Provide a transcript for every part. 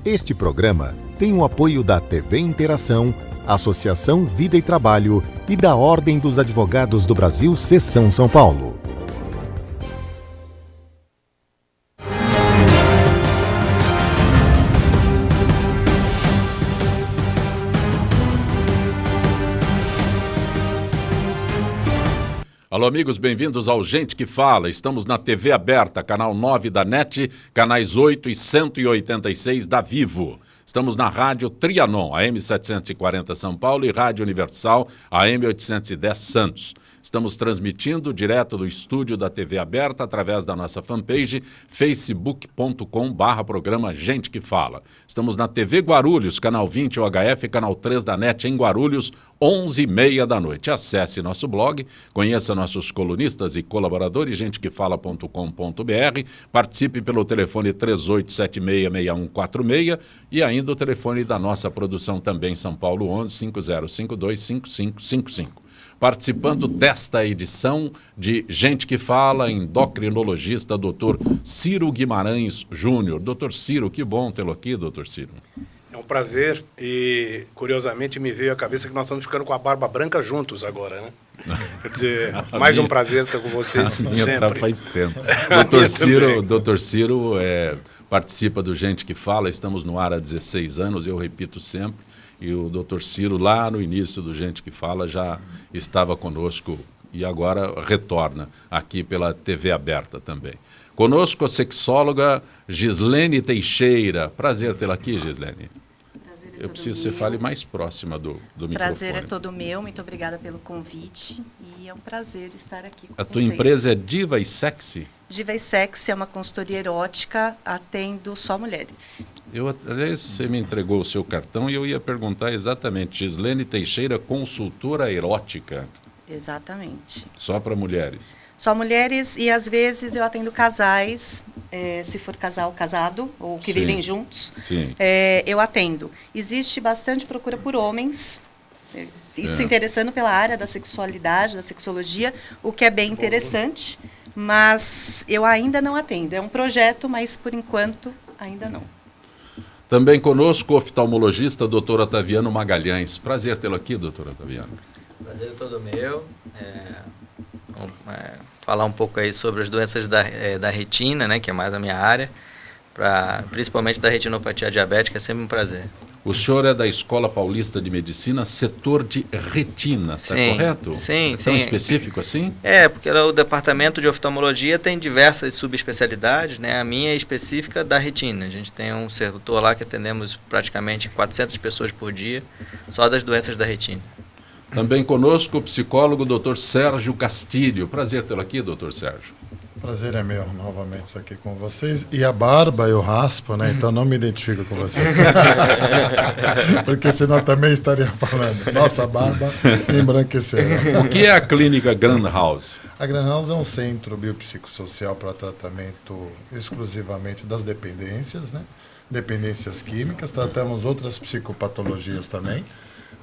Este programa tem o apoio da TV Interação, Associação Vida e Trabalho e da Ordem dos Advogados do Brasil, Seção São Paulo. Alô, amigos, bem-vindos ao Gente que Fala. Estamos na TV aberta, canal 9 da NET, canais 8 e 186 da Vivo. Estamos na Rádio Trianon, AM 740 São Paulo e Rádio Universal, AM 810 Santos. Estamos transmitindo direto do estúdio da TV aberta através da nossa fanpage facebook.com/programa Gente que Fala. Estamos na TV Guarulhos, canal 20 UHF, canal 3 da NET em Guarulhos, 11h30 da noite. Acesse nosso blog, conheça nossos colunistas e colaboradores, gentequefala.com.br, participe pelo telefone 38766146 e ainda o telefone da nossa produção também, São Paulo 11-5052-5555. Participando desta edição de Gente que Fala, endocrinologista, doutor Ciro Guimarães Júnior. Doutor Ciro, que bom tê-lo aqui, doutor Ciro. É um prazer e, curiosamente, me veio à cabeça que nós estamos ficando com a barba branca juntos agora, né? Quer dizer, mais um prazer estar com vocês sempre. Faz tempo. Doutor Ciro participa do Gente que Fala, estamos no ar há 16 anos, eu repito sempre. E o doutor Ciro, lá no início do Gente que Fala, já estava conosco e agora retorna aqui pela TV aberta também. Conosco a sexóloga Gislene Teixeira. Prazer tê-la aqui, Gislene. Eu preciso que você fale mais próxima do microfone. Prazer é todo meu, muito obrigada pelo convite e é um prazer estar aqui com vocês. A tua empresa é Diva e Sexy? Diva e Sexy é uma consultoria erótica, atendo só mulheres. Aliás, você me entregou o seu cartão e eu ia perguntar exatamente, Gislene Teixeira, consultora erótica. Exatamente. Só para mulheres? Só mulheres e às vezes eu atendo casais, se for casal casado ou que vivem juntos, eu atendo. Existe bastante procura por homens, se interessando pela área da sexualidade, da sexologia, o que é bem interessante, mas eu ainda não atendo. É um projeto, mas por enquanto ainda não. Também conosco o oftalmologista Dr. Otaviano Magalhães. Prazer tê-lo aqui, Dr. Otaviano. Prazer é todo meu. Vamos falar um pouco aí sobre as doenças da retina, né, que é mais a minha área, principalmente da retinopatia diabética, é sempre um prazer. O senhor é da Escola Paulista de Medicina, setor de retina, está correto? Sim, sim. Tão específico assim? Porque o departamento de oftalmologia tem diversas subespecialidades, né? A minha é específica da retina. A gente tem um setor lá que atendemos praticamente 400 pessoas por dia, só das doenças da retina. Também conosco o psicólogo Dr. Sérgio Castilho. Prazer tê-lo aqui, Dr. Sérgio. Prazer é meu, novamente, estar aqui com vocês. E a barba eu raspo, né? Então não me identifico com vocês. Porque senão também estaria falando. Nossa barba embranqueceu. O que é a clínica Grand House? A Grand House é um centro biopsicossocial para tratamento exclusivamente das dependências, né? Dependências químicas. Tratamos outras psicopatologias também.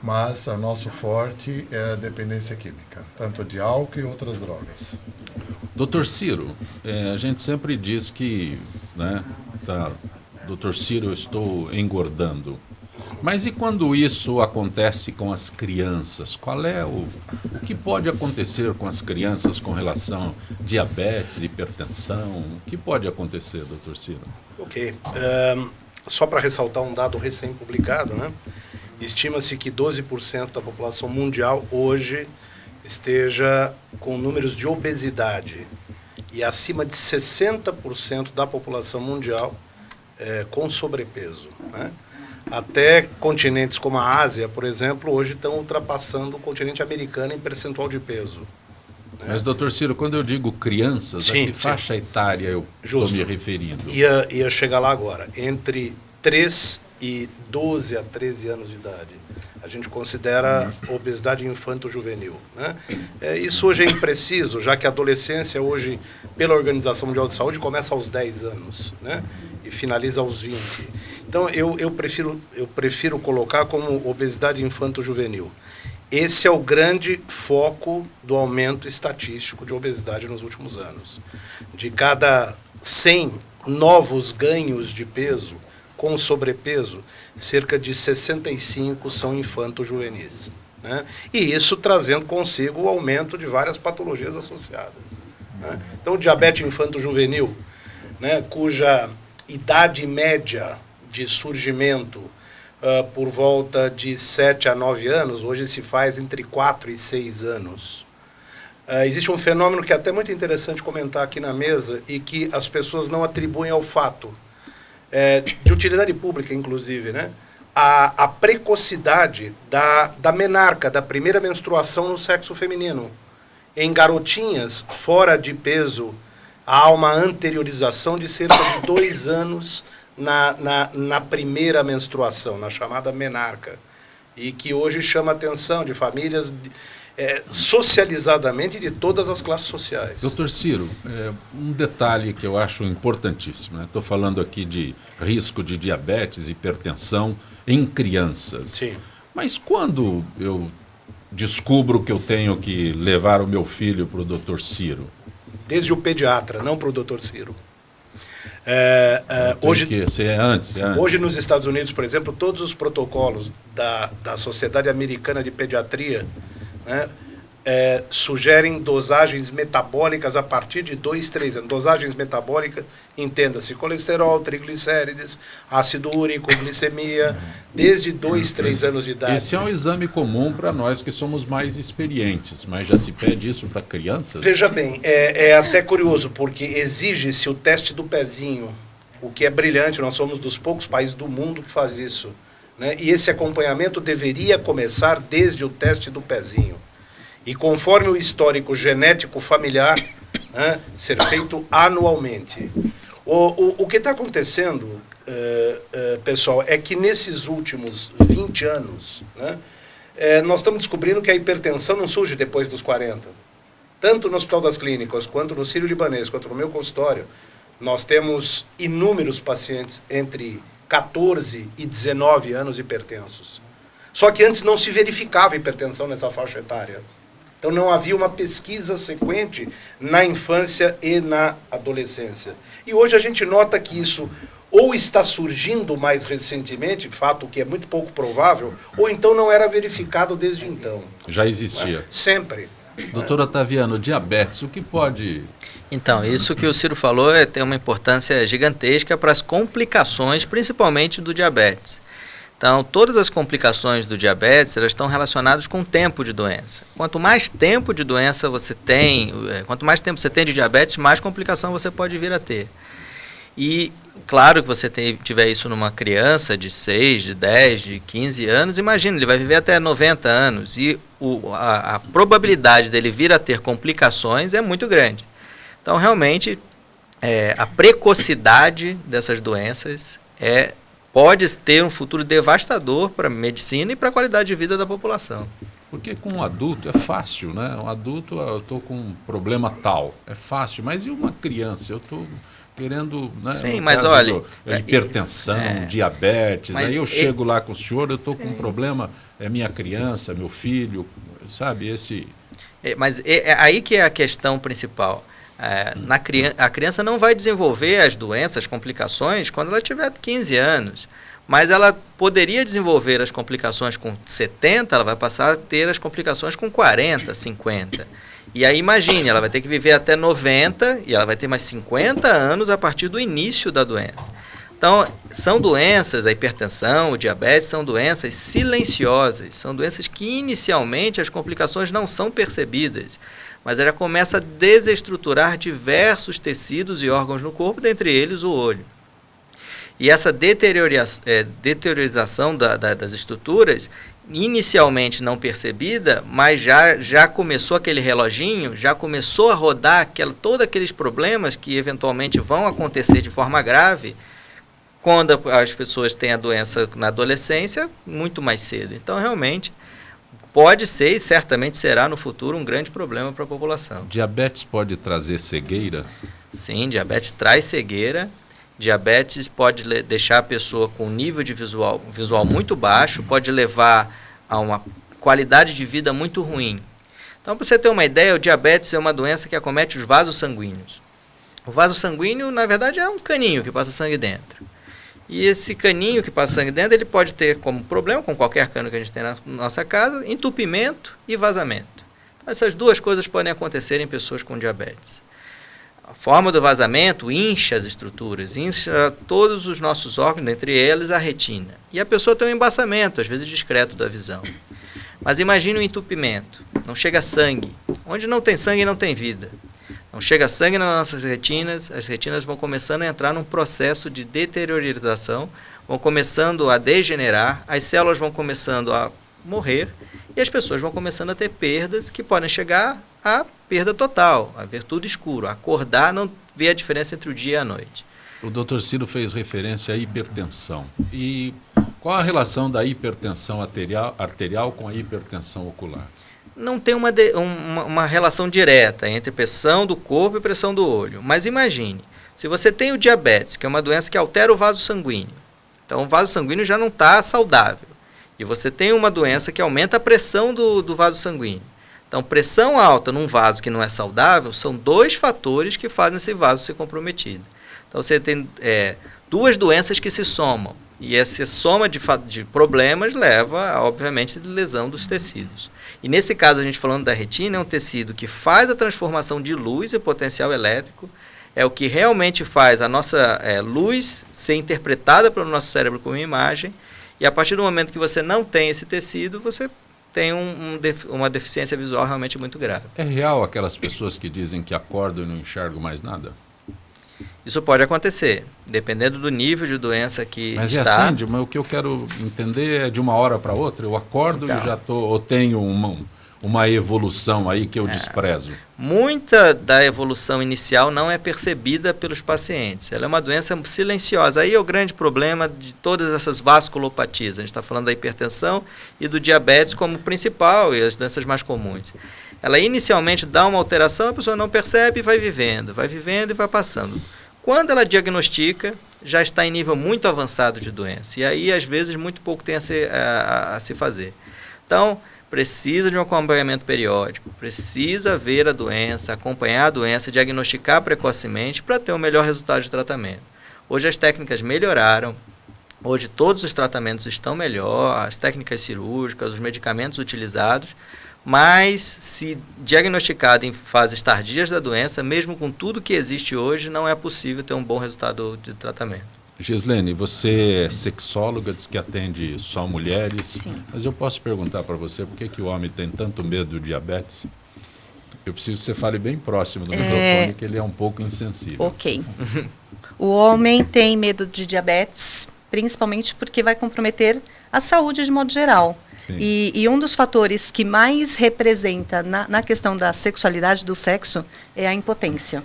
Mas o nosso forte é a dependência química, tanto de álcool e outras drogas. Doutor Ciro, a gente sempre diz que, né, doutor Ciro, eu estou engordando. Mas e quando isso acontece com as crianças? Qual é o que pode acontecer com as crianças com relação a diabetes, hipertensão? O que pode acontecer, doutor Ciro? Ok. Só para ressaltar um dado recém-publicado, né? Estima-se que 12% da população mundial hoje esteja com números de obesidade e acima de 60% da população mundial com sobrepeso, né? Até continentes como a Ásia, por exemplo, hoje estão ultrapassando o continente americano em percentual de peso. Né? Mas, doutor Ciro, quando eu digo crianças, a que faixa etária eu estou me referindo? Ia chegar lá agora. Entre 3 e 12 a 13 anos de idade. A gente considera obesidade infanto-juvenil, né? Isso hoje é impreciso, já que a adolescência hoje, pela Organização Mundial de Saúde, começa aos 10 anos, né? E finaliza aos 20. Então, eu prefiro colocar como obesidade infanto-juvenil. Esse é o grande foco do aumento estatístico de obesidade nos últimos anos. De cada 100 novos ganhos de peso com sobrepeso, cerca de 65 são infanto-juvenis, né? E isso trazendo consigo o aumento de várias patologias associadas, né? Então, o diabetes infanto-juvenil, né, cuja idade média de surgimento por volta de 7 a 9 anos, hoje se faz entre 4 e 6 anos. Existe um fenômeno que é até muito interessante comentar aqui na mesa e que as pessoas não atribuem ao fato, de utilidade pública, inclusive, né? A precocidade da menarca, da primeira menstruação no sexo feminino. Em garotinhas fora de peso, há uma anteriorização de cerca de 2 anos na primeira menstruação, na chamada menarca, e que hoje chama a atenção de famílias socializadamente de todas as classes sociais. Doutor Ciro, um detalhe que eu acho importantíssimo, né? Estou falando aqui de risco de diabetes, hipertensão em crianças. Sim. Mas quando eu descubro que eu tenho que levar o meu filho para o doutor Ciro? Desde o pediatra, não para o doutor Ciro. Hoje antes. Hoje nos Estados Unidos, por exemplo, todos os protocolos da Sociedade Americana de Pediatria, né, sugerem dosagens metabólicas a partir de 2, 3 anos. Dosagens metabólicas, entenda-se, colesterol, triglicérides, ácido úrico, glicemia, desde 2, 3 anos de idade. Esse é um exame comum para nós que somos mais experientes, mas já se pede isso para crianças? Veja bem, é até curioso, porque exige-se o teste do pezinho, o que é brilhante, nós somos dos poucos países do mundo que faz isso, né? E esse acompanhamento deveria começar desde o teste do pezinho. E conforme o histórico genético familiar, né, ser feito anualmente. O que está acontecendo, pessoal, é que nesses últimos 20 anos, né, nós estamos descobrindo que a hipertensão não surge depois dos 40. Tanto no Hospital das Clínicas, quanto no Sírio-Libanês, quanto no meu consultório, nós temos inúmeros pacientes entre 14 e 19 anos hipertensos. Só que antes não se verificava hipertensão nessa faixa etária. Então não havia uma pesquisa sequente na infância e na adolescência. E hoje a gente nota que isso ou está surgindo mais recentemente, fato que é muito pouco provável, ou então não era verificado desde então. Já existia. Né? Sempre. Doutor Otaviano, diabetes, o que pode... Então, isso que o Ciro falou tem uma importância gigantesca para as complicações, principalmente do diabetes. Então, todas as complicações do diabetes, elas estão relacionadas com o tempo de doença. Quanto mais tempo de doença você tem, quanto mais tempo você tem de diabetes, mais complicação você pode vir a ter. E, claro que você tiver isso numa criança de 6, de 10, de 15 anos, imagina, ele vai viver até 90 anos e a probabilidade dele vir a ter complicações é muito grande. Então, realmente, a precocidade dessas doenças pode ter um futuro devastador para a medicina e para a qualidade de vida da população. Porque com um adulto é fácil, né? Um adulto, eu estou com um problema tal, é fácil. Mas e uma criança? Eu estou querendo... Né, sim, mas olha... hipertensão, diabetes, aí eu chego lá com o senhor, eu estou com um problema, é minha criança, meu filho, sabe? Mas aí que é a questão principal. A criança não vai desenvolver as doenças, as complicações, quando ela tiver 15 anos. Mas ela poderia desenvolver as complicações com 70, ela vai passar a ter as complicações com 40, 50. E aí imagine, ela vai ter que viver até 90 e ela vai ter mais 50 anos a partir do início da doença. Então, são doenças, a hipertensão, o diabetes, são doenças silenciosas, são doenças que inicialmente as complicações não são percebidas, mas ela começa a desestruturar diversos tecidos e órgãos no corpo, dentre eles o olho. E essa deteriorização das estruturas, inicialmente não percebida, mas já começou aquele reloginho, já começou a rodar todos aqueles problemas que eventualmente vão acontecer de forma grave quando as pessoas têm a doença na adolescência, muito mais cedo. Então, realmente, pode ser e certamente será no futuro um grande problema para a população. Diabetes pode trazer cegueira? Sim, diabetes traz cegueira. Diabetes pode deixar a pessoa com um nível de visual muito baixo, pode levar a uma qualidade de vida muito ruim. Então, para você ter uma ideia, o diabetes é uma doença que acomete os vasos sanguíneos. O vaso sanguíneo, na verdade, é um caninho que passa sangue dentro. E esse caninho que passa sangue dentro, ele pode ter como problema, com qualquer cano que a gente tem na nossa casa, entupimento e vazamento. Essas duas coisas podem acontecer em pessoas com diabetes. A forma do vazamento incha as estruturas, incha todos os nossos órgãos, entre eles a retina. E a pessoa tem um embaçamento, às vezes discreto, da visão. Mas imagine um entupimento, não chega sangue. Onde não tem sangue, não tem vida. Não chega sangue nas nossas retinas, as retinas vão começando a entrar num processo de deteriorização, vão começando a degenerar, as células vão começando a morrer e as pessoas vão começando a ter perdas que podem chegar à perda total, a ver tudo escuro, a acordar, não ver a diferença entre o dia e a noite. O Dr. Ciro fez referência à hipertensão. E qual a relação da hipertensão arterial com a hipertensão ocular? Não tem uma relação direta entre pressão do corpo e pressão do olho. Mas imagine, se você tem o diabetes, que é uma doença que altera o vaso sanguíneo, então o vaso sanguíneo já não está saudável. E você tem uma doença que aumenta a pressão do vaso sanguíneo. Então, pressão alta num vaso que não é saudável são dois fatores que fazem esse vaso ser comprometido. Então, você tem duas doenças que se somam. E essa soma de problemas leva, obviamente, a lesão dos tecidos. E nesse caso, a gente falando da retina, é um tecido que faz a transformação de luz e potencial elétrico, é o que realmente faz a nossa luz ser interpretada pelo nosso cérebro como imagem, e a partir do momento que você não tem esse tecido, você tem uma deficiência visual realmente muito grave. É real aquelas pessoas que dizem que acordam e não enxergam mais nada? Isso pode acontecer, dependendo do nível de doença que Mas está. Mas é assim, o que eu quero entender é de uma hora para outra, eu acordo e já tenho uma evolução aí que eu desprezo. Muita da evolução inicial não é percebida pelos pacientes. Ela é uma doença silenciosa. Aí é o grande problema de todas essas vasculopatias. A gente está falando da hipertensão e do diabetes como principal e as doenças mais comuns. Ela inicialmente dá uma alteração, a pessoa não percebe e vai vivendo e vai passando. Quando ela diagnostica, já está em nível muito avançado de doença. E aí, às vezes, muito pouco tem a se fazer. Então, precisa de um acompanhamento periódico, precisa ver a doença, acompanhar a doença, diagnosticar precocemente para ter o melhor resultado de tratamento. Hoje as técnicas melhoraram, hoje todos os tratamentos estão melhor, as técnicas cirúrgicas, os medicamentos utilizados, mas se diagnosticado em fases tardias da doença, mesmo com tudo que existe hoje, não é possível ter um bom resultado de tratamento. Gislene, você é sexóloga, diz que atende só mulheres. Sim. Mas eu posso perguntar para você por que o homem tem tanto medo do diabetes? Eu preciso que você fale bem próximo do microfone, que ele é um pouco insensível. Ok. O homem tem medo de diabetes, principalmente porque vai comprometer a saúde de modo geral. E um dos fatores que mais representa na questão da sexualidade, do sexo, é a impotência.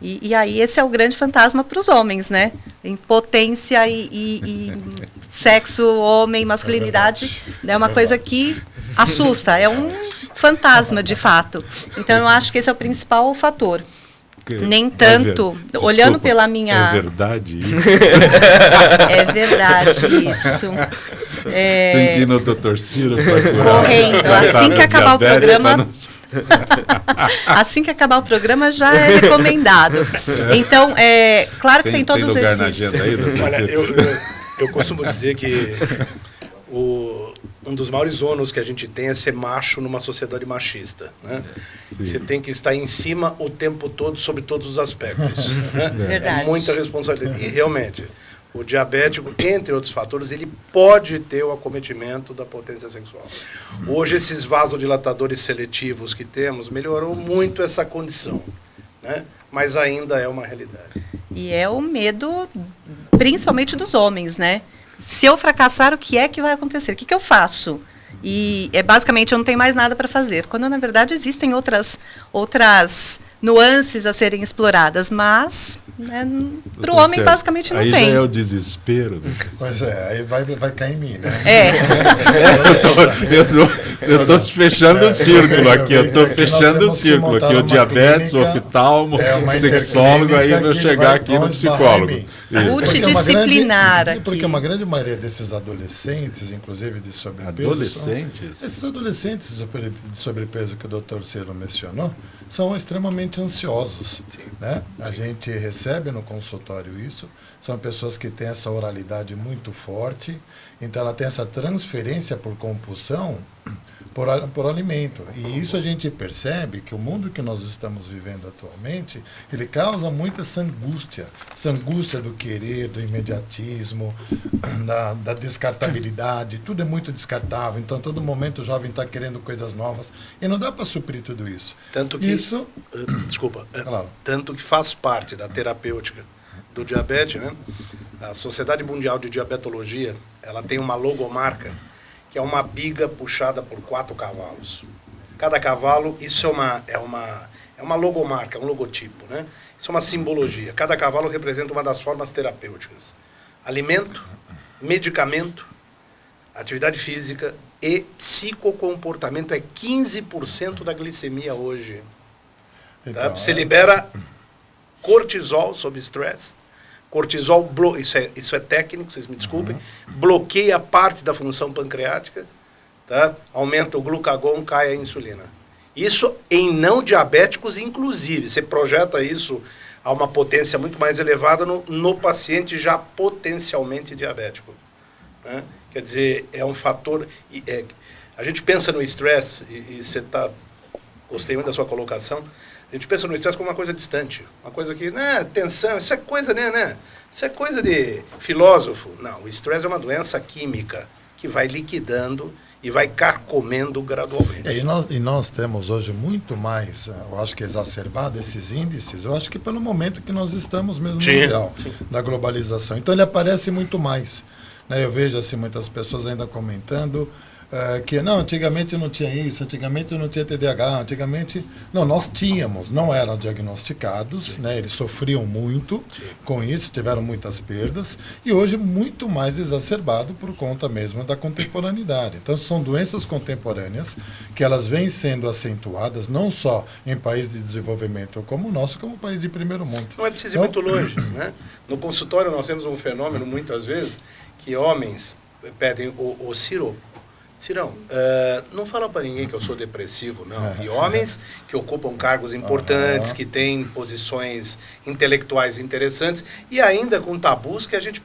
E aí esse é o grande fantasma para os homens, né? Impotência e sexo, homem, masculinidade, é uma coisa que assusta, é um fantasma de fato. Então eu acho que esse é o principal fator. Nem tanto, olhando pela minha... É verdade isso? É verdade isso. Tem que ir no Dr. Ciro para curar. Correndo, assim que acabar o programa... Assim que acabar o programa já é recomendado. Então, claro que tem todos lugar esses... na agenda aí, Dr. Olha, Ciro? eu costumo dizer que um dos maiores ônus que a gente tem é ser macho numa sociedade machista, né? Você tem que estar em cima o tempo todo, sobre todos os aspectos. Né? Verdade. É muita responsabilidade. E, realmente, o diabético, entre outros fatores, ele pode ter o acometimento da potência sexual. Hoje, esses vasodilatadores seletivos que temos melhorou muito essa condição, né? Mas ainda é uma realidade. E é o medo, principalmente dos homens, né? Se eu fracassar, o que é que vai acontecer? O que eu faço? E basicamente eu não tenho mais nada para fazer. Quando na verdade existem outras nuances a serem exploradas, mas para o homem basicamente não aí tem. Aí já é o desespero. Né? Pois é, aí vai cair em mim, né? Eu estou fechando o círculo aqui, eu estou fechando o círculo aqui, o diabetes, o oftalmo, o sexólogo, aí eu vou chegar aqui no psicólogo. multidisciplinar. Porque uma grande maioria desses adolescentes, inclusive de sobrepeso... Esses adolescentes de sobrepeso que o Dr. Ciro mencionou, são extremamente ansiosos. Né? A gente recebe no consultório isso, são pessoas que têm essa oralidade muito forte, então ela tem essa transferência por compulsão por alimento. E isso a gente percebe que o mundo que nós estamos vivendo atualmente, ele causa muita essa angústia do querer, do imediatismo, da descartabilidade, tudo é muito descartável, então todo momento o jovem está querendo coisas novas, e não dá para suprir tudo isso. Tanto que, tanto que faz parte da terapêutica do diabetes, né? A Sociedade Mundial de Diabetologia, ela tem uma logomarca, que é uma biga puxada por 4 cavalos. Cada cavalo, isso é uma logomarca, é um logotipo, né? Isso é uma simbologia. Cada cavalo representa uma das formas terapêuticas. Alimento, medicamento, atividade física e psicocomportamento. É 15% da glicemia hoje. Então, tá? Você libera cortisol sob estresse. Cortisol, isso é técnico, vocês me desculpem, bloqueia parte da função pancreática, tá? Aumenta o glucagon, cai a insulina. Isso em não diabéticos, inclusive. Você projeta isso a uma potência muito mais elevada no paciente já potencialmente diabético. Né? Quer dizer, é um fator... a gente pensa no estresse, e você está... Gostei muito da sua colocação. A gente pensa no estresse como uma coisa distante, uma coisa que, tensão, isso é coisa, né? Isso é coisa de filósofo. Não, o estresse é uma doença química que vai liquidando e vai carcomendo gradualmente. E nós temos hoje muito mais, eu acho que exacerbado esses índices, eu acho que pelo momento que nós estamos mesmo no mundial da globalização. Então ele aparece muito mais. Né? Eu vejo assim, muitas pessoas ainda comentando... que não, antigamente não tinha isso, antigamente não tinha TDAH, antigamente... Não, nós tínhamos, não eram diagnosticados, né, eles sofriam muito com isso, tiveram muitas perdas, e hoje muito mais exacerbado por conta mesmo da contemporaneidade. Então são doenças contemporâneas que elas vêm sendo acentuadas, não só em países de desenvolvimento como o nosso, como país de primeiro mundo. Não é preciso ir muito longe, né? No consultório nós temos um fenômeno, muitas vezes, que homens pedem o Ciro. Cirão, não fala para ninguém que eu sou depressivo, não. E homens que ocupam cargos importantes, que têm posições intelectuais interessantes, e ainda com tabus que a gente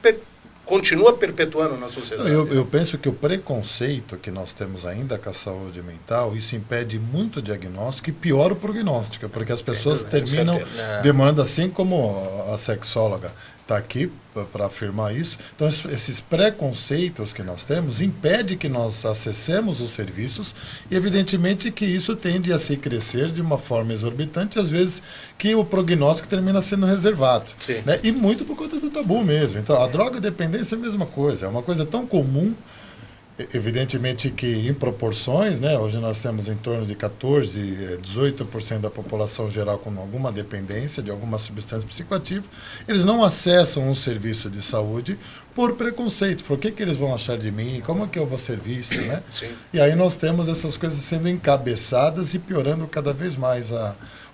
continua perpetuando na sociedade. Eu penso que o preconceito que nós temos ainda com a saúde mental, isso impede muito o diagnóstico e piora o prognóstico, porque as pessoas terminam demorando, assim como a sexóloga está aqui para afirmar isso. Então, esses preconceitos que nós temos impede que nós acessemos os serviços e, evidentemente, que isso tende a se crescer de uma forma exorbitante, às vezes que o prognóstico termina sendo reservado. Né? E muito por conta do tabu mesmo. Então, a droga-dependência é a mesma coisa. É uma coisa tão comum, evidentemente que em proporções, né? Hoje nós temos em torno de 18% da população geral com alguma dependência de alguma substância psicoativa. Eles não acessam um serviço de saúde por preconceito. Por que eles vão achar de mim? Como é que eu vou ser visto? Né? E aí nós temos essas coisas sendo encabeçadas e piorando cada vez mais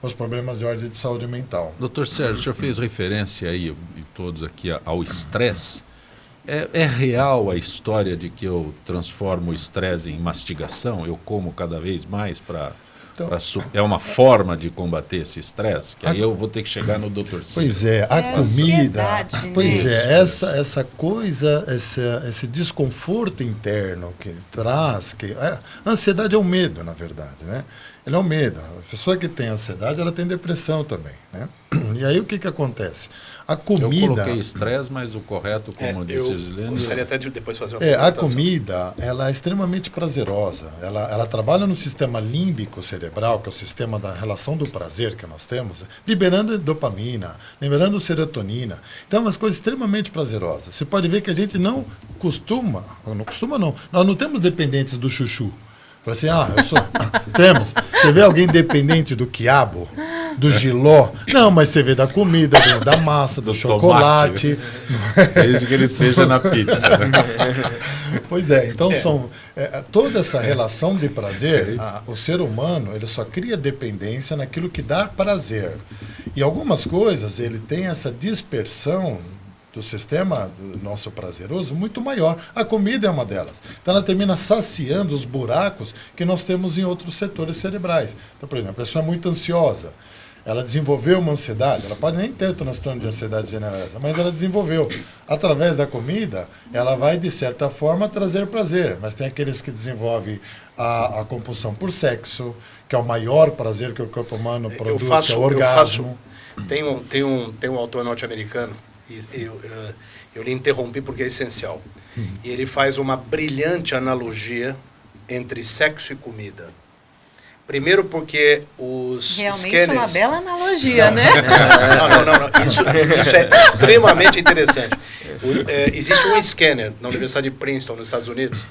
os problemas de ordem de saúde mental. Doutor Sérgio, o senhor fez referência aí, e todos aqui, ao estresse. É real a história de que eu transformo o estresse em mastigação? Eu como cada vez mais para... é uma forma de combater esse estresse? Que aí eu vou ter que chegar no Dr. Ciro. Pois é, a comida... Pois é, essa coisa, esse desconforto interno que traz... A ansiedade é o medo, na verdade, né? Ele é o medo. A pessoa que tem ansiedade, ela tem depressão também, né? E aí o que acontece? A comida... Eu coloquei estresse, mas o correto, como disse o Gislene... Gostaria até de depois fazer uma a comida, ela é extremamente prazerosa. Ela trabalha no sistema límbico cerebral, que é o sistema da relação do prazer que nós temos, liberando dopamina, liberando serotonina. Então, é uma coisa extremamente prazerosa. Você pode ver que a gente não costuma, nós não temos dependentes do chuchu. Fala assim, eu sou... Temos. Você vê alguém dependente do quiabo, do jiló? Não, mas você vê da comida, da massa, do chocolate. Desde que ele seja na pizza. Pois é, então toda essa relação de prazer, o ser humano, ele só cria dependência naquilo que dá prazer. E algumas coisas, ele tem essa dispersão do sistema do nosso prazeroso muito maior. A comida é uma delas. Então ela termina saciando os buracos que nós temos em outros setores cerebrais. Então, por exemplo, a pessoa é muito ansiosa. Ela desenvolveu uma ansiedade, ela pode nem ter o transtorno de ansiedade generalizada, mas ela desenvolveu. Através da comida, ela vai, de certa forma, trazer prazer. Mas tem aqueles que desenvolvem a compulsão por sexo, que é o maior prazer que o corpo humano produz, que é o orgasmo. Tem um autor norte-americano, e eu lhe interrompi porque é essencial. E ele faz uma brilhante analogia entre sexo e comida. Primeiro porque os realmente scanners... é uma bela analogia, né? Não. Isso é extremamente interessante. Existe um scanner na Universidade de Princeton, nos Estados Unidos,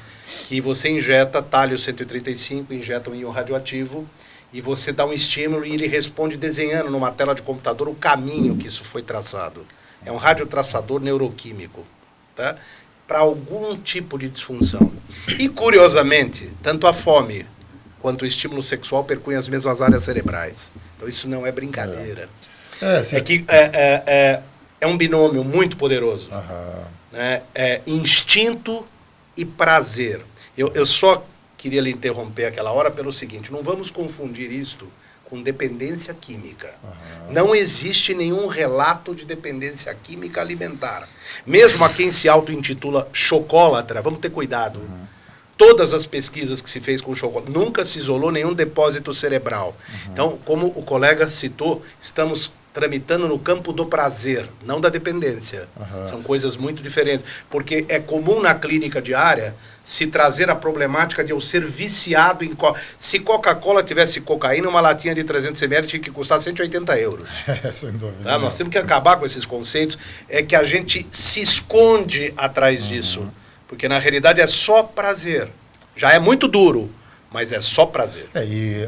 que você injeta talho 135, injeta um íon radioativo, e você dá um estímulo e ele responde desenhando numa tela de computador o caminho que isso foi traçado. É um radiotraçador neuroquímico, tá? Para algum tipo de disfunção. E, curiosamente, tanto a fome quanto o estímulo sexual percorrem as mesmas áreas cerebrais. Então, isso não é brincadeira. É um binômio muito poderoso. Né? Instinto e prazer. Eu só queria lhe interromper aquela hora pelo seguinte: não vamos confundir isto com dependência química. Não existe nenhum relato de dependência química alimentar. Mesmo a quem se auto-intitula chocólatra, vamos ter cuidado. Todas as pesquisas que se fez com o chocolate, nunca se isolou nenhum depósito cerebral. Então, como o colega citou, estamos tramitando no campo do prazer, não da dependência. São coisas muito diferentes. Porque é comum na clínica diária se trazer a problemática de eu ser viciado em... Se Coca-Cola tivesse cocaína, uma latinha de 300 ml tinha que custar 180 euros. Sem dúvida. Tá? Nós temos que acabar com esses conceitos. É que a gente se esconde atrás disso. Porque, na realidade, é só prazer. Já é muito duro, mas é só prazer. E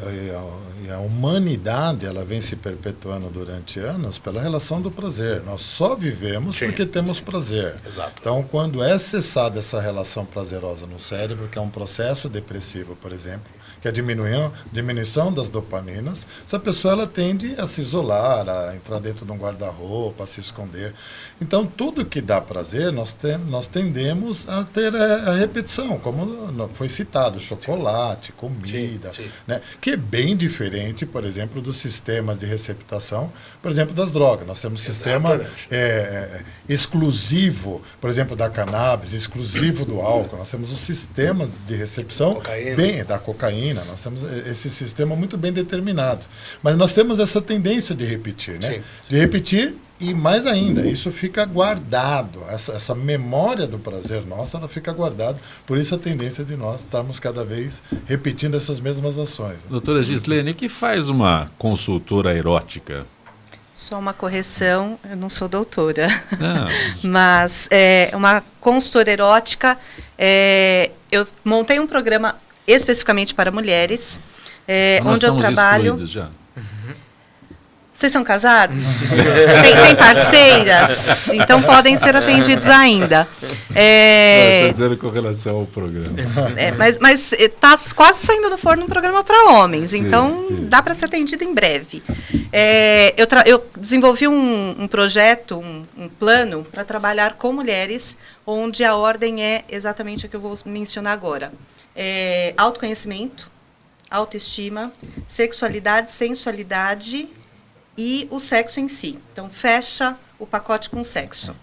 a humanidade, ela vem se perpetuando durante anos pela relação do prazer. Nós só vivemos porque temos prazer. Exato. Então, quando é cessada essa relação prazerosa no cérebro, que é um processo depressivo, por exemplo, que é a diminuição das dopaminas, essa pessoa ela tende a se isolar, a entrar dentro de um guarda-roupa, a se esconder. Então, tudo que dá prazer, nós tendemos a ter a repetição, como foi citado, chocolate, comida, né? Que é bem diferente, por exemplo, dos sistemas de receptação, por exemplo, das drogas. Nós temos sistema exclusivo, por exemplo, da cannabis, exclusivo do álcool. Nós temos os sistemas de recepção da cocaína. Nós temos esse sistema muito bem determinado. Mas nós temos essa tendência de repetir, né? De repetir. E mais ainda, isso fica guardado, essa memória do prazer nossa, ela fica guardada, por isso a tendência de nós estarmos cada vez repetindo essas mesmas ações. Doutora Gislene, o que faz uma consultora erótica? Só uma correção, eu não sou doutora, mas uma consultora erótica, eu montei um programa especificamente para mulheres, onde eu trabalho... Já. Vocês são casados? Tem parceiras? Então podem ser atendidos ainda. Estou dizendo com relação ao programa. Mas está quase saindo do forno um programa para homens, então dá para ser atendido em breve. Eu desenvolvi um projeto, um plano para trabalhar com mulheres, onde a ordem é exatamente a que eu vou mencionar agora. Autoconhecimento, autoestima, sexualidade, sensualidade e o sexo em si. Então, fecha o pacote com sexo.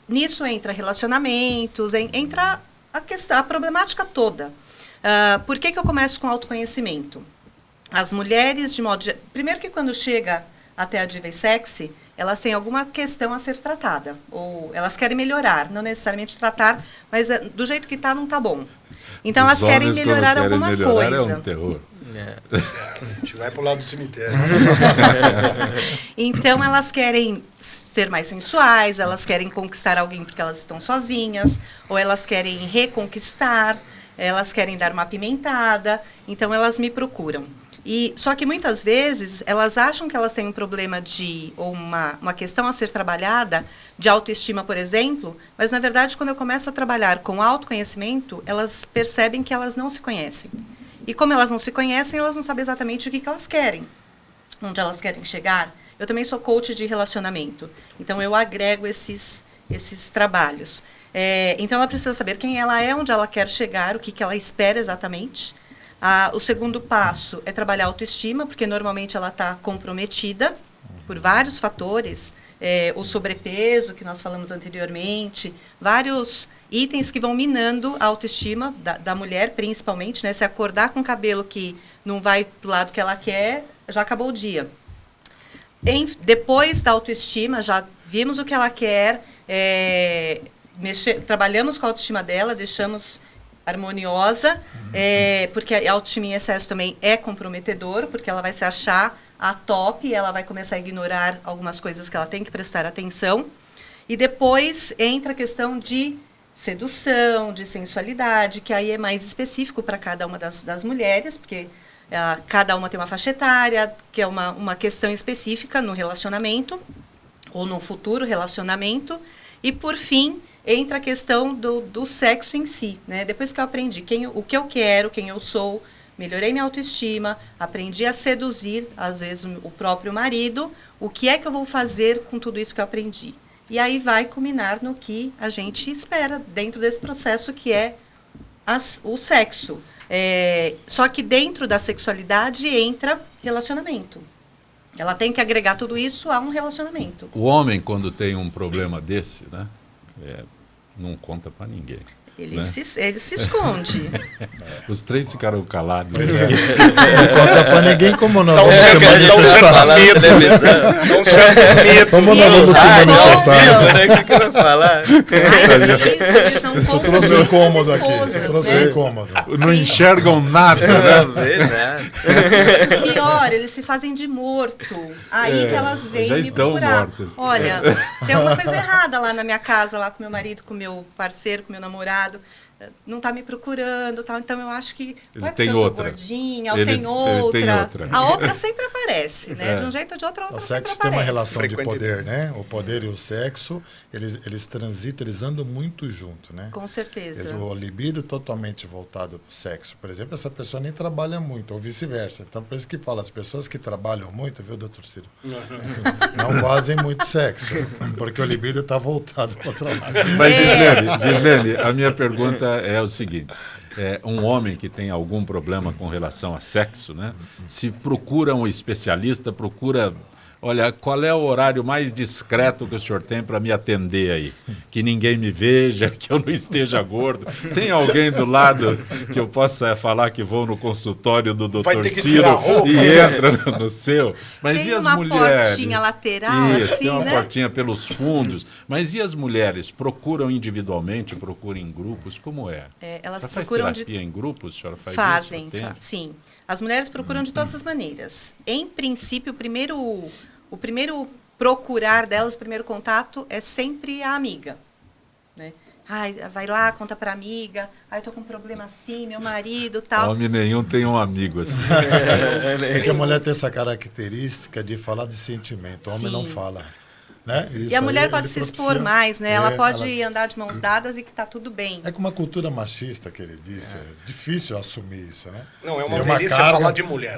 Nisso entra relacionamentos, entra a problemática toda. Por que eu começo com autoconhecimento? As mulheres, de modo... Primeiro que quando chega até a Diva e Sexy, elas têm alguma questão a ser tratada. Ou elas querem melhorar, não necessariamente tratar, mas do jeito que está, não está bom. Então, elas querem melhorar alguma coisa. É um terror. A gente vai para o lado do cemitério. Então, elas querem ser mais sensuais, elas querem conquistar alguém porque elas estão sozinhas, ou elas querem reconquistar, elas querem dar uma apimentada, então elas me procuram. Só que muitas vezes elas acham que elas têm um problema ou uma questão a ser trabalhada, de autoestima, por exemplo, mas na verdade quando eu começo a trabalhar com autoconhecimento, elas percebem que elas não se conhecem. E como elas não se conhecem, elas não sabem exatamente o que elas querem, onde elas querem chegar. eu também sou coach de relacionamento. Então, eu agrego esses trabalhos. Então, ela precisa saber quem ela é, onde ela quer chegar, o que ela espera exatamente. O segundo passo é trabalhar a autoestima, porque normalmente ela está comprometida por vários fatores. O sobrepeso, que nós falamos anteriormente, vários itens que vão minando a autoestima da mulher, principalmente, né? Se acordar com o cabelo que não vai do lado que ela quer, já acabou o dia. Depois da autoestima, já vimos o que ela quer, trabalhamos com a autoestima dela, deixamos harmoniosa, porque a autoestima em excesso também é comprometedor, porque ela vai se achar a top e ela vai começar a ignorar algumas coisas que ela tem que prestar atenção. E depois entra a questão de sedução, de sensualidade, que aí é mais específico para cada uma das mulheres, porque cada uma tem uma faixa etária, que é uma questão específica no relacionamento, ou no futuro relacionamento. E, por fim, entra a questão do sexo em si, né? Depois que eu aprendi o que eu quero, quem eu sou, melhorei minha autoestima, aprendi a seduzir, às vezes, o próprio marido, o que é que eu vou fazer com tudo isso que eu aprendi? E aí vai culminar no que a gente espera dentro desse processo, que é o sexo. Só que dentro da sexualidade entra relacionamento. Ela tem que agregar tudo isso a um relacionamento. O homem, quando tem um problema desse, né, não conta para ninguém. Ele, né? ele se esconde. Os três ficaram calados. Não conta pra ninguém como não. Dá um certo medo. Como não vamos se manifestar? O que eu vou falar? Isso trouxe um incômodo aqui. Trouxe um incômodo. Não enxergam nada, né? Pior, eles se fazem de morto. Aí que elas vêm já me estão procurar. mortas. Olha, tem uma coisa errada lá na minha casa, lá com meu marido, com meu parceiro, com meu namorado. Não está me procurando, tal. Então eu acho que ele tem outra. Gordinha, ou tem outra. A outra sempre aparece, né? De um jeito ou de outro, a outra sempre aparece. O sexo tem uma relação de poder, né? O poder e o sexo, eles transitam, eles andam muito junto, né? Com certeza. O libido totalmente voltado para o sexo. Por exemplo, essa pessoa nem trabalha muito, ou vice-versa. Então, por isso que fala, as pessoas que trabalham muito, viu, doutor Ciro? Não fazem muito sexo, porque o libido está voltado para o trabalho. Mas, Gislene, a minha pergunta é o seguinte: um homem que tem algum problema com relação a sexo, né? Se procura um especialista, olha, qual é o horário mais discreto que o senhor tem para me atender aí? Que ninguém me veja, que eu não esteja gordo. Tem alguém do lado que eu possa falar que vou no consultório do Dr. Ciro e entra no seu? Mas tem e as uma mulheres? Portinha lateral, Isso, assim, tem uma né? portinha pelos fundos. Mas e as mulheres? Procuram individualmente, procuram em grupos? Como é? Elas faz procuram terapia em grupos? A senhora faz Fazem, isso? sim. As mulheres procuram de todas as maneiras. Em princípio, o primeiro procurar delas, o primeiro contato é sempre a amiga, né? Ai, vai lá, conta pra amiga. Ai, eu tô com um problema assim, meu marido, tal. Homem nenhum tem um amigo assim. Porque a mulher tem essa característica de falar de sentimento. O homem não fala. Né? E a mulher pode se expor mais, né? Ela pode andar de mãos dadas e que está tudo bem. É com uma cultura machista que ele disse. É difícil assumir isso, né? Não, é uma delícia falar de mulher.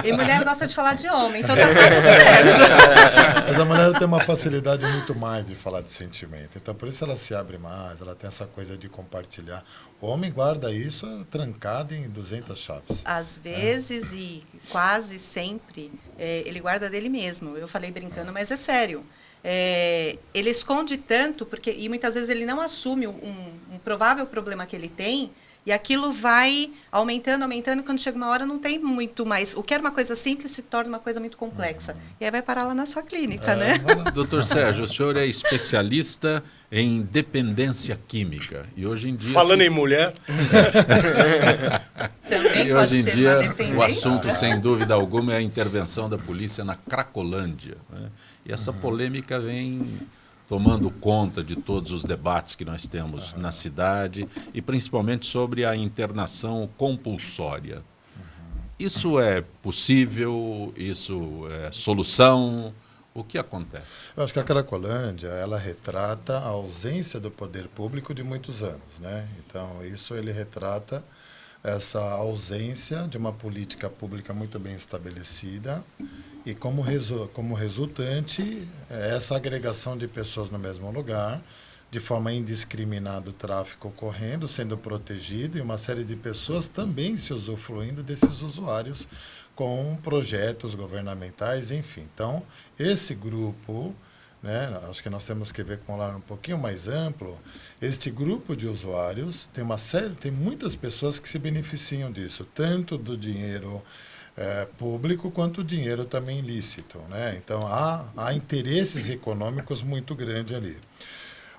E mulher gosta de falar de homem, então tá tudo certo. Mas a mulher tem uma facilidade muito mais de falar de sentimento. Então, por isso ela se abre mais, ela tem essa coisa de compartilhar. O homem guarda isso trancado em 200 chaves. Às vezes e quase sempre, ele guarda dele mesmo. Eu falei brincando, mas é sério. Ele esconde tanto, e muitas vezes ele não assume um provável problema que ele tem, e aquilo vai aumentando, e quando chega uma hora não tem muito mais. O que era uma coisa simples se torna uma coisa muito complexa. E aí vai parar lá na sua clínica, né? Doutor Sérgio, o senhor é especialista em dependência química. E hoje em dia... Falando em mulher... E hoje em dia o assunto, sem dúvida alguma, é a intervenção da polícia na Cracolândia, né? E essa polêmica vem tomando conta de todos os debates que nós temos na cidade, e principalmente sobre a internação compulsória. Isso é possível? Isso é solução? O que acontece? Eu acho que a Cracolândia, ela retrata a ausência do poder público de muitos anos, né? Então, isso ele retrata essa ausência de uma política pública muito bem estabelecida e, como resultante, essa agregação de pessoas no mesmo lugar, de forma indiscriminada, o tráfico ocorrendo, sendo protegido, e uma série de pessoas também se usufruindo desses usuários com projetos governamentais, enfim. Então, esse grupo, né, acho que nós temos que ver com um olhar um pouquinho mais amplo. Este grupo de usuários tem muitas pessoas que se beneficiam disso, tanto do dinheiro público quanto o dinheiro também ilícito, né? Então, há interesses econômicos muito grandes ali.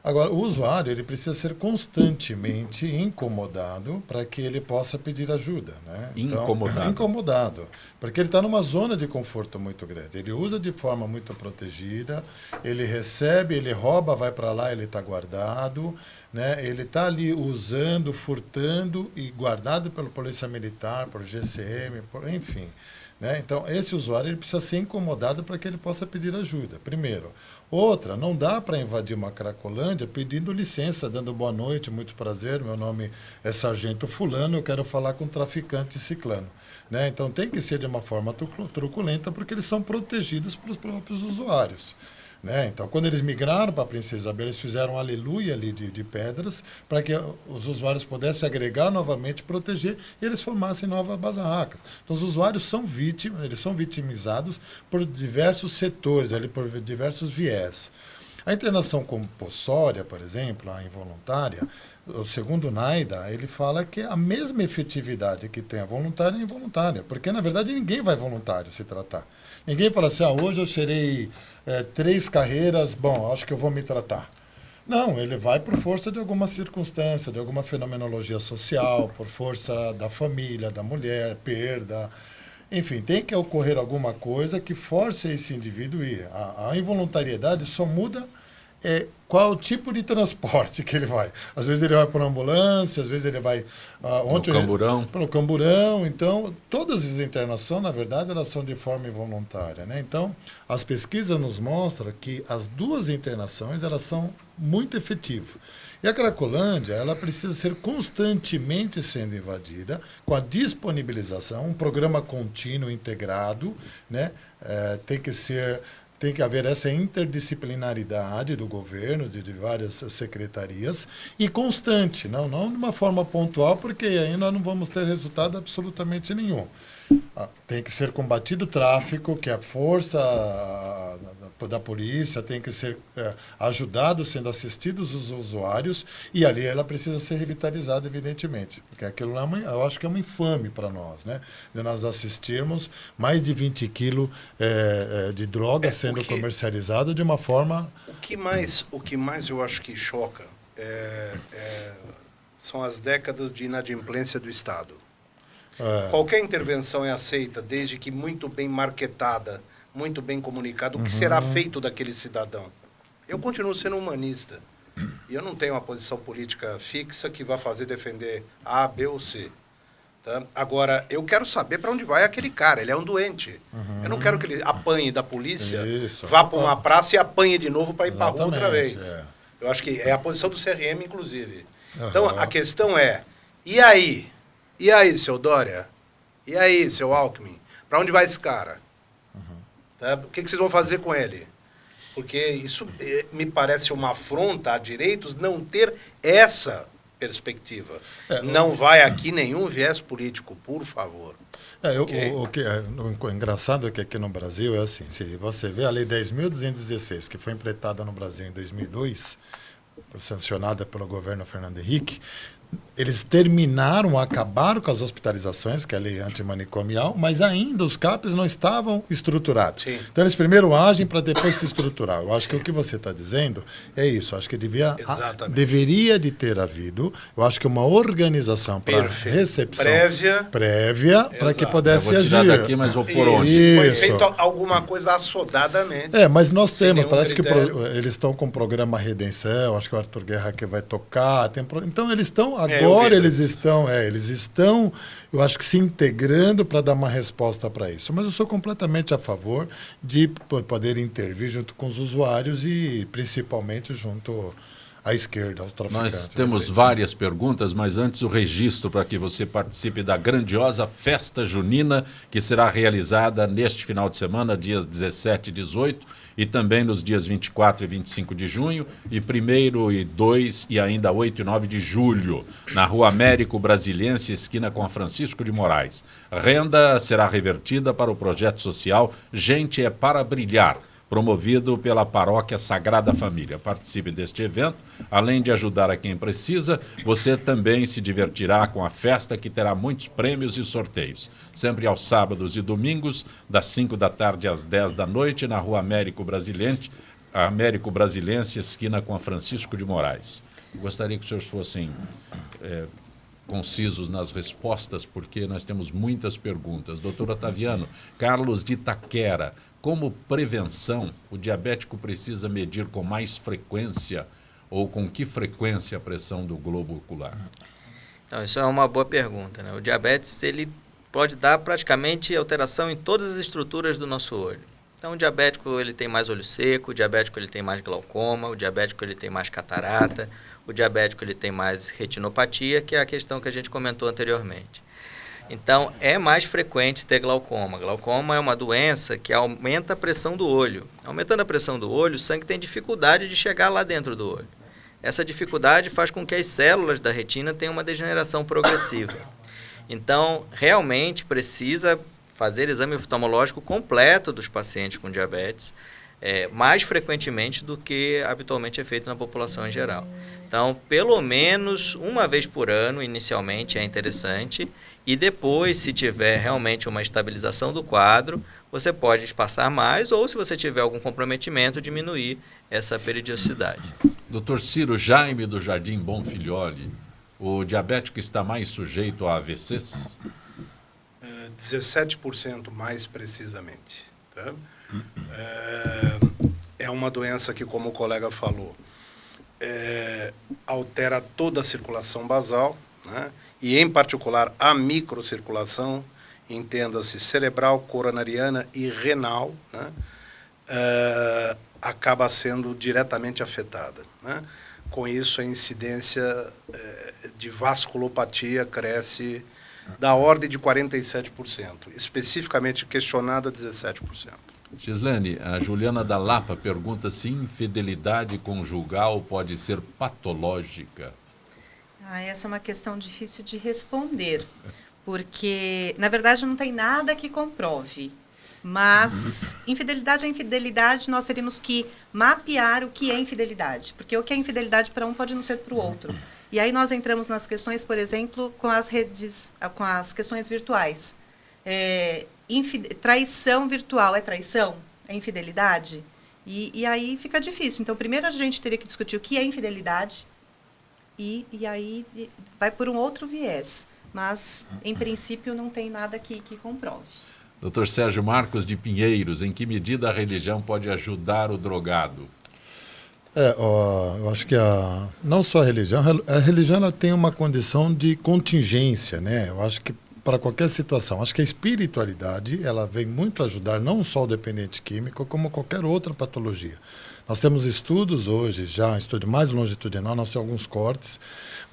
Agora, o usuário ele precisa ser constantemente incomodado para que ele possa pedir ajuda, né? Então, incomodado, porque ele está numa zona de conforto muito grande. Ele usa de forma muito protegida, ele recebe, ele rouba, vai para lá, ele está guardado, né? Ele está ali usando, furtando e guardado pela Polícia Militar, por GCM, enfim. Né? Então, esse usuário ele precisa ser incomodado para que ele possa pedir ajuda, primeiro. Outra, não dá para invadir uma Cracolândia pedindo licença, dando boa noite, muito prazer, meu nome é Sargento Fulano, eu quero falar com o traficante ciclano. Né? Então, tem que ser de uma forma truculenta, porque eles são protegidos pelos próprios usuários. Né? Então, quando eles migraram para a Princesa Isabel, eles fizeram um aleluia ali de pedras para que os usuários pudessem agregar novamente, proteger, e eles formassem novas barracas. Então, os usuários são vítimas, eles são vitimizados por diversos setores, ali, por diversos viés. A internação compulsória, por exemplo, a involuntária, segundo o NAIDA, ele fala que a mesma efetividade que tem a voluntária é involuntária, porque, na verdade, ninguém vai voluntário se tratar. Ninguém fala assim, hoje eu cheirei 3 carreiras, bom, acho que eu vou me tratar. Não, ele vai por força de alguma circunstância, de alguma fenomenologia social, por força da família, da mulher, perda. Enfim, tem que ocorrer alguma coisa que force esse indivíduo a ir. A involuntariedade só muda qual o tipo de transporte que ele vai. Às vezes ele vai por ambulância, às vezes ele vai pelo camburão. Então, todas as internações, na verdade, elas são de forma involuntária. Né? Então, as pesquisas nos mostram que as 2 internações elas são muito efetivas. E a Cracolândia, ela precisa ser constantemente sendo invadida com a disponibilização, um programa contínuo, integrado, né? Tem que haver essa interdisciplinaridade do governo, de várias secretarias, e constante, não de uma forma pontual, porque aí nós não vamos ter resultado absolutamente nenhum. Tem que ser combatido o tráfico, que a força da polícia tem que ser ajudado, sendo assistidos os usuários, e ali ela precisa ser revitalizada, evidentemente, porque aquilo lá eu acho que é uma infame para nós, né? De nós assistirmos mais de 20 quilos de droga sendo comercializado de uma forma... O que mais eu acho que choca são as décadas de inadimplência do Estado. Qualquer intervenção é aceita, desde que muito bem marketada, muito bem comunicada, o que será feito daquele cidadão. Eu continuo sendo humanista. E eu não tenho uma posição política fixa que vá fazer defender A, B ou C. Tá? Agora, eu quero saber para onde vai aquele cara. Ele é um doente. Eu não quero que ele apanhe da polícia, vá para uma praça e apanhe de novo para ir para a rua outra vez. Eu acho que é a posição do CRM, inclusive. Então, a questão é, e aí? E aí, seu Dória? E aí, seu Alckmin? Para onde vai esse cara? Tá? O que vocês vão fazer com ele? Porque isso me parece uma afronta a direitos não ter essa perspectiva. Não vai aqui nenhum viés político, por favor. O que é engraçado é que aqui no Brasil é assim, se você vê a Lei 10.216, que foi implementada no Brasil em 2002, sancionada pelo governo Fernando Henrique, eles acabaram com as hospitalizações, que é a lei antimanicomial, mas ainda os CAPs não estavam estruturados. Sim. Então, eles primeiro agem para depois se estruturar. Eu acho que o que você está dizendo é isso. Eu acho que deveria de ter havido, eu acho que uma organização para recepção prévia para que pudesse agir. Vou tirar daqui, mas vou por onde? Foi feito alguma coisa assodadamente. Mas nós temos, parece critério. Que eles estão com o programa Redenção, acho que o Arthur Guerra que vai tocar. Então, eles estão... Agora eles estão, eu acho que se integrando para dar uma resposta para isso. Mas eu sou completamente a favor de poder intervir junto com os usuários e principalmente junto à esquerda, aos traficantes. Nós temos várias perguntas, mas antes o registro para que você participe da grandiosa festa junina que será realizada neste final de semana, dias 17 e 18, e também nos dias 24 e 25 de junho, e 1º e 2 e ainda 8 e 9 de julho, na Rua Américo Brasiliense, esquina com a Francisco de Moraes. Renda será revertida para o projeto social Gente é para Brilhar, promovido pela Paróquia Sagrada Família. Participe deste evento. Além de ajudar a quem precisa, você também se divertirá com a festa, que terá muitos prêmios e sorteios. Sempre aos sábados e domingos, das 5 da tarde às 10 da noite, na Rua Américo Brasiliense, esquina com a Francisco de Moraes. Gostaria que os senhores fossem concisos nas respostas, porque nós temos muitas perguntas. Doutor Otaviano, Carlos de Itaquera, como prevenção, o diabético precisa medir com mais frequência ou com que frequência a pressão do globo ocular? Então, isso é uma boa pergunta, né? O diabetes, ele pode dar praticamente alteração em todas as estruturas do nosso olho. Então, o diabético, ele tem mais olho seco, o diabético, ele tem mais glaucoma, o diabético, ele tem mais catarata, o diabético, ele tem mais retinopatia, que é a questão que a gente comentou anteriormente. Então, é mais frequente ter glaucoma. Glaucoma é uma doença que aumenta a pressão do olho. Aumentando a pressão do olho, o sangue tem dificuldade de chegar lá dentro do olho. Essa dificuldade faz com que as células da retina tenham uma degeneração progressiva. Então, realmente precisa fazer exame oftalmológico completo dos pacientes com diabetes, mais frequentemente do que habitualmente é feito na população em geral. Então, pelo menos uma vez por ano, inicialmente, é interessante. E depois, se tiver realmente uma estabilização do quadro, você pode espaçar mais, ou se você tiver algum comprometimento, diminuir essa periodicidade. Dr. Ciro Jaime, do Jardim Bom Filhole, o diabético está mais sujeito a AVCs? 17% mais precisamente. Tá? É uma doença que, como o colega falou, altera toda a circulação basal, né? E, em particular, a microcirculação, entenda-se cerebral, coronariana e renal, né? Acaba sendo diretamente afetada, né? Com isso, a incidência de vasculopatia cresce da ordem de 47%, especificamente questionada 17%. Gislene, a Juliana da Lapa pergunta se infidelidade conjugal pode ser patológica. Essa é uma questão difícil de responder, porque, na verdade, não tem nada que comprove. Mas, infidelidade é infidelidade, nós teríamos que mapear o que é infidelidade. Porque o que é infidelidade para um pode não ser para o outro. E aí nós entramos nas questões, por exemplo, com as redes, com as questões virtuais. Traição virtual é traição? É infidelidade? E aí fica difícil. Então, primeiro a gente teria que discutir o que é infidelidade, e aí vai por um outro viés. Mas, em princípio, não tem nada que comprove. Dr. Sérgio Marcos de Pinheiros, em que medida a religião pode ajudar o drogado? Eu acho que não só a religião ela tem uma condição de contingência, né? Eu acho que para qualquer situação, acho que a espiritualidade ela vem muito ajudar não só o dependente químico, como qualquer outra patologia. Nós temos estudos hoje, já estudo mais longitudinal, nós temos alguns cortes,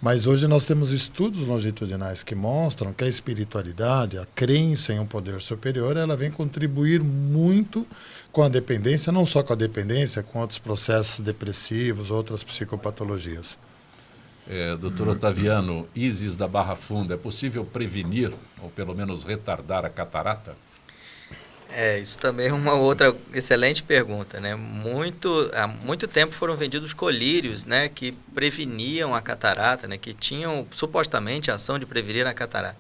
mas hoje nós temos estudos longitudinais que mostram que a espiritualidade, a crença em um poder superior, ela vem contribuir muito com a dependência, não só com a dependência, com outros processos depressivos, outras psicopatologias. Doutor Otaviano, Isis da Barra Funda, é possível prevenir, ou pelo menos retardar a catarata? Isso também é uma outra excelente pergunta, né? Há muito tempo foram vendidos colírios, né, que preveniam a catarata, né, que tinham supostamente a ação de prevenir a catarata.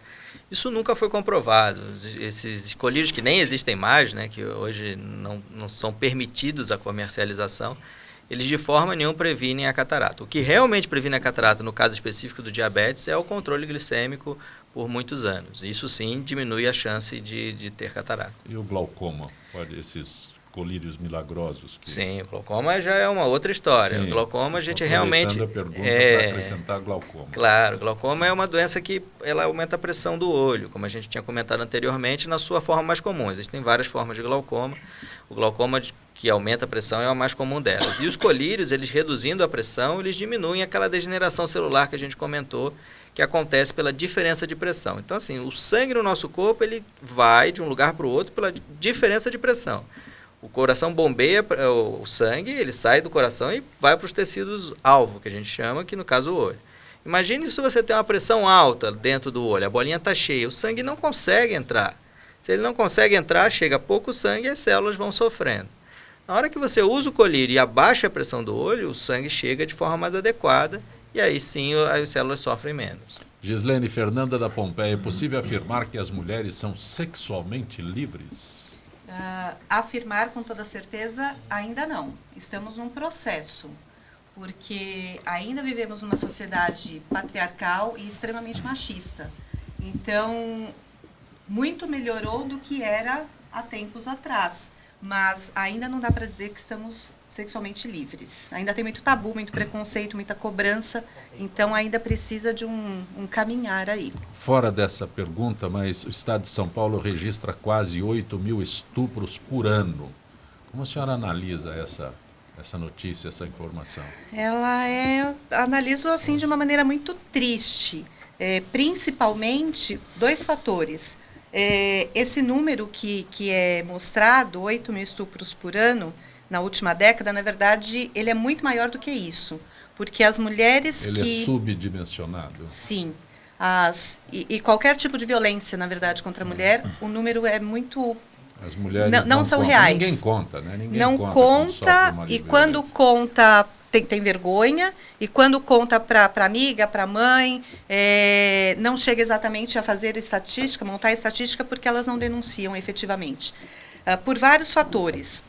Isso nunca foi comprovado. Esses colírios que nem existem mais, né, que hoje não são permitidos a comercialização, eles de forma nenhuma previnem a catarata. O que realmente previne a catarata, no caso específico do diabetes, é o controle glicêmico por muitos anos. Isso sim diminui a chance de ter catarata. E o glaucoma? Esses colírios milagrosos? Sim, o glaucoma já é uma outra história. Sim, o glaucoma a gente realmente... a pergunta para acrescentar glaucoma. Claro, o glaucoma é uma doença que ela aumenta a pressão do olho, como a gente tinha comentado anteriormente, na sua forma mais comum. Existem várias formas de glaucoma. O glaucoma que aumenta a pressão, é a mais comum delas. E os colírios, eles reduzindo a pressão, eles diminuem aquela degeneração celular que a gente comentou, que acontece pela diferença de pressão. Então, assim, o sangue no nosso corpo, ele vai de um lugar para o outro pela diferença de pressão. O coração bombeia o sangue, ele sai do coração e vai para os tecidos-alvo, que a gente chama, que no caso o olho. Imagine se você tem uma pressão alta dentro do olho, a bolinha está cheia, o sangue não consegue entrar. Se ele não consegue entrar, chega pouco sangue e as células vão sofrendo. Na hora que você usa o colírio e abaixa a pressão do olho, o sangue chega de forma mais adequada e aí sim as células sofrem menos. Gislene Fernanda da Pompeia, é possível afirmar que as mulheres são sexualmente livres? Afirmar com toda certeza, ainda não. Estamos num processo, porque ainda vivemos numa sociedade patriarcal e extremamente machista. Então, muito melhorou do que era há tempos atrás, mas ainda não dá para dizer que estamos sexualmente livres. Ainda tem muito tabu, muito preconceito, muita cobrança, então ainda precisa de um caminhar aí. Fora dessa pergunta, mas o Estado de São Paulo registra quase 8.000 estupros por ano. Como a senhora analisa essa notícia, essa informação? Analiso assim de uma maneira muito triste, principalmente 2 fatores. Esse número que é mostrado, 8.000 estupros por ano, na última década, na verdade, ele é muito maior do que isso. Porque as mulheres Ele é subdimensionado? Sim. E qualquer tipo de violência, na verdade, contra a mulher, o número é muito... As mulheres não são reais. Ninguém conta, né? Ninguém não conta e quando conta tem vergonha, e quando conta para amiga, para mãe, não chega exatamente a fazer estatística, montar estatística, porque elas não denunciam efetivamente. Por vários fatores.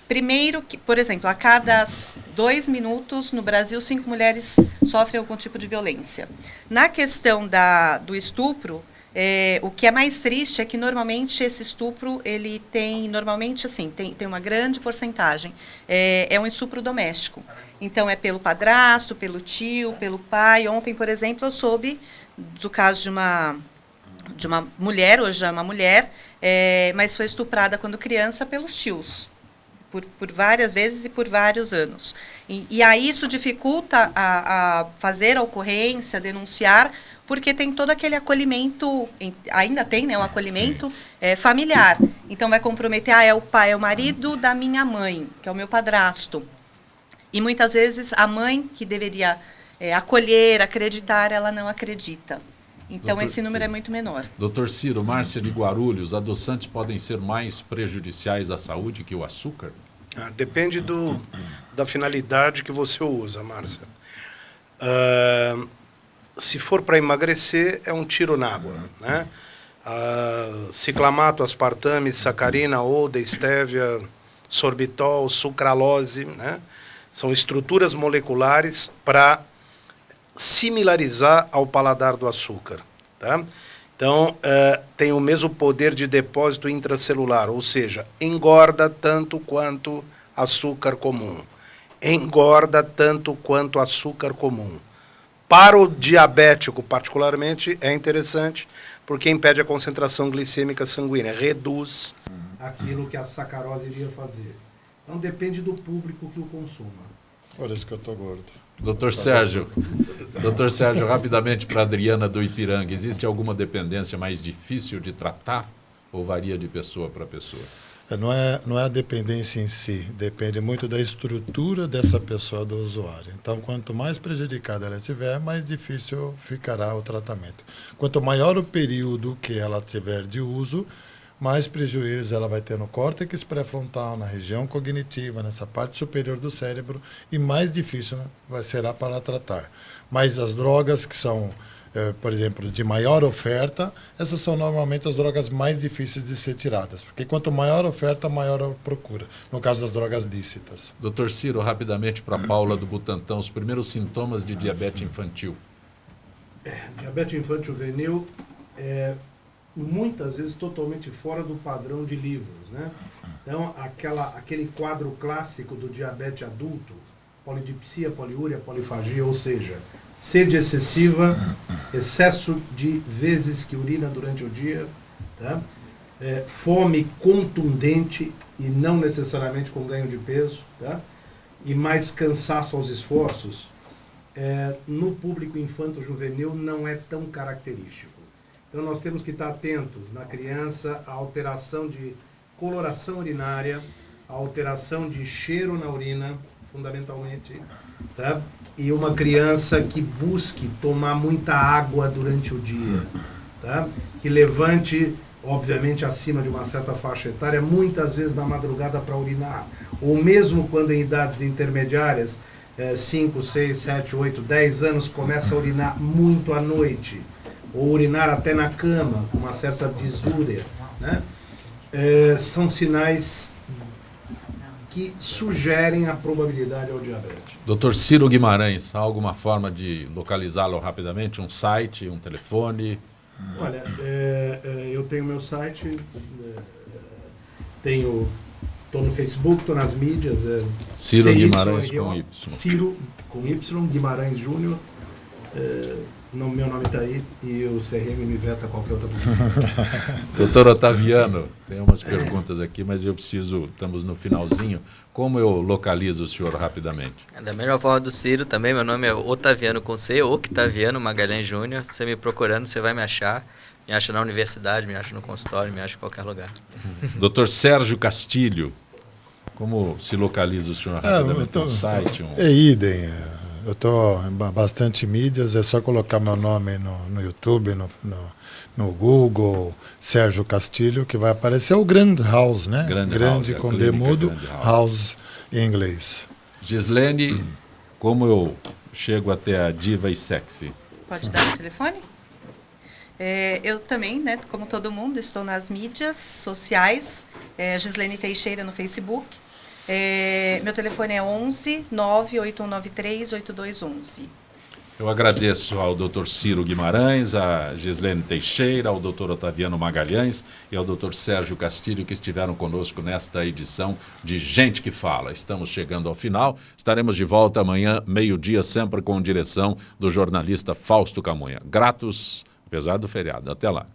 Primeiro, que, por exemplo, a cada 2 minutos no Brasil, 5 mulheres sofrem algum tipo de violência. Na questão do estupro, o que é mais triste é que normalmente esse estupro ele tem uma grande porcentagem, é um estupro doméstico. Então é pelo padrasto, pelo tio, pelo pai. Ontem, por exemplo, eu soube do caso de uma mulher, hoje é uma mulher, mas foi estuprada quando criança pelos tios, por várias vezes e por vários anos. E aí isso dificulta a fazer a ocorrência, denunciar, porque tem todo aquele acolhimento, ainda tem, né, um acolhimento familiar. Então vai comprometer, é o pai, é o marido da minha mãe, que é o meu padrasto. E muitas vezes a mãe que deveria acolher, acreditar, ela não acredita. Então, esse número é muito menor. Doutor Ciro, Márcia de Guarulhos, adoçantes podem ser mais prejudiciais à saúde que o açúcar? Depende da finalidade que você usa, Márcia. Se for para emagrecer, é um tiro na água, né? Ciclamato, aspartame, sacarina, oda, estévia, sorbitol, sucralose, né? São estruturas moleculares para similarizar ao paladar do açúcar, tá? Então, tem o mesmo poder de depósito intracelular, ou seja, engorda tanto quanto açúcar comum. Engorda tanto quanto açúcar comum. Para o diabético, particularmente, é interessante, porque impede a concentração glicêmica sanguínea, reduz aquilo que a sacarose iria fazer. Então, depende do público que o consuma. Por isso que eu estou gordo. Doutor Sérgio, rapidamente para a Adriana do Ipiranga, existe alguma dependência mais difícil de tratar ou varia de pessoa para pessoa? Não é a dependência em si, depende muito da estrutura dessa pessoa, do usuário. Então, quanto mais prejudicada ela estiver, mais difícil ficará o tratamento. Quanto maior o período que ela tiver de uso, mais prejuízos ela vai ter no córtex pré-frontal, na região cognitiva, nessa parte superior do cérebro, e mais difícil será para tratar. Mas as drogas que são, por exemplo, de maior oferta, essas são normalmente as drogas mais difíceis de ser tiradas, porque quanto maior a oferta, maior a procura, no caso das drogas lícitas. Doutor Ciro, rapidamente para a Paula do Butantã, os primeiros sintomas de diabetes infantil. Diabetes infantil juvenil muitas vezes totalmente fora do padrão de livros, né? Então, aquele quadro clássico do diabetes adulto, polidipsia, poliúria, polifagia, ou seja, sede excessiva, excesso de vezes que urina durante o dia, tá? fome contundente e não necessariamente com ganho de peso, tá? E mais cansaço aos esforços, no público infanto-juvenil não é tão característico. Então nós temos que estar atentos na criança à alteração de coloração urinária, a alteração de cheiro na urina, fundamentalmente, tá? E uma criança que busque tomar muita água durante o dia, tá? Que levante, obviamente, acima de uma certa faixa etária, muitas vezes na madrugada para urinar, ou mesmo quando em idades intermediárias, 5, 6, 7, 8, 10 anos, começa a urinar muito à noite, ou urinar até na cama, com uma certa disúria, né? São sinais que sugerem a probabilidade ao diabetes. Dr. Ciro Guimarães, há alguma forma de localizá-lo rapidamente? Um site, um telefone? Olha, eu tenho meu site, estou no Facebook, estou nas mídias. Ciro Guimarães com Y. Ciro com Y, Guimarães Júnior. Meu nome está aí e o CRM me veta qualquer outra publicidade. Doutor Otaviano, tem umas perguntas aqui, mas estamos no finalzinho. Como eu localizo o senhor rapidamente? Da mesma forma do Ciro também, meu nome é Otaviano com C, Octaviano Magalhães Júnior. Você me procurando, você vai me achar. Me acha na universidade, me acha no consultório, me acha em qualquer lugar. Dr. Sérgio Castilho, como se localiza o senhor rapidamente? Um site? É idem. Eu estou em bastante mídias, é só colocar meu nome no YouTube, no Google, Sérgio Castilho, que vai aparecer o Grand House, né? Grande com D mudo, House em inglês. Gislene, como eu chego até a Diva e Sexy? Pode dar o telefone? Eu também, né, como todo mundo, estou nas mídias sociais, Gislene Teixeira no Facebook. Meu telefone é 11 98193 8211. Eu agradeço ao Dr. Ciro Guimarães, a Gislene Teixeira, ao Dr. Otaviano Magalhães e ao Dr. Sérgio Castilho, que estiveram conosco nesta edição de Gente que Fala. Estamos chegando ao final, estaremos de volta amanhã, meio-dia, sempre com direção do jornalista Fausto Camunha. Gratos, apesar do feriado. Até lá.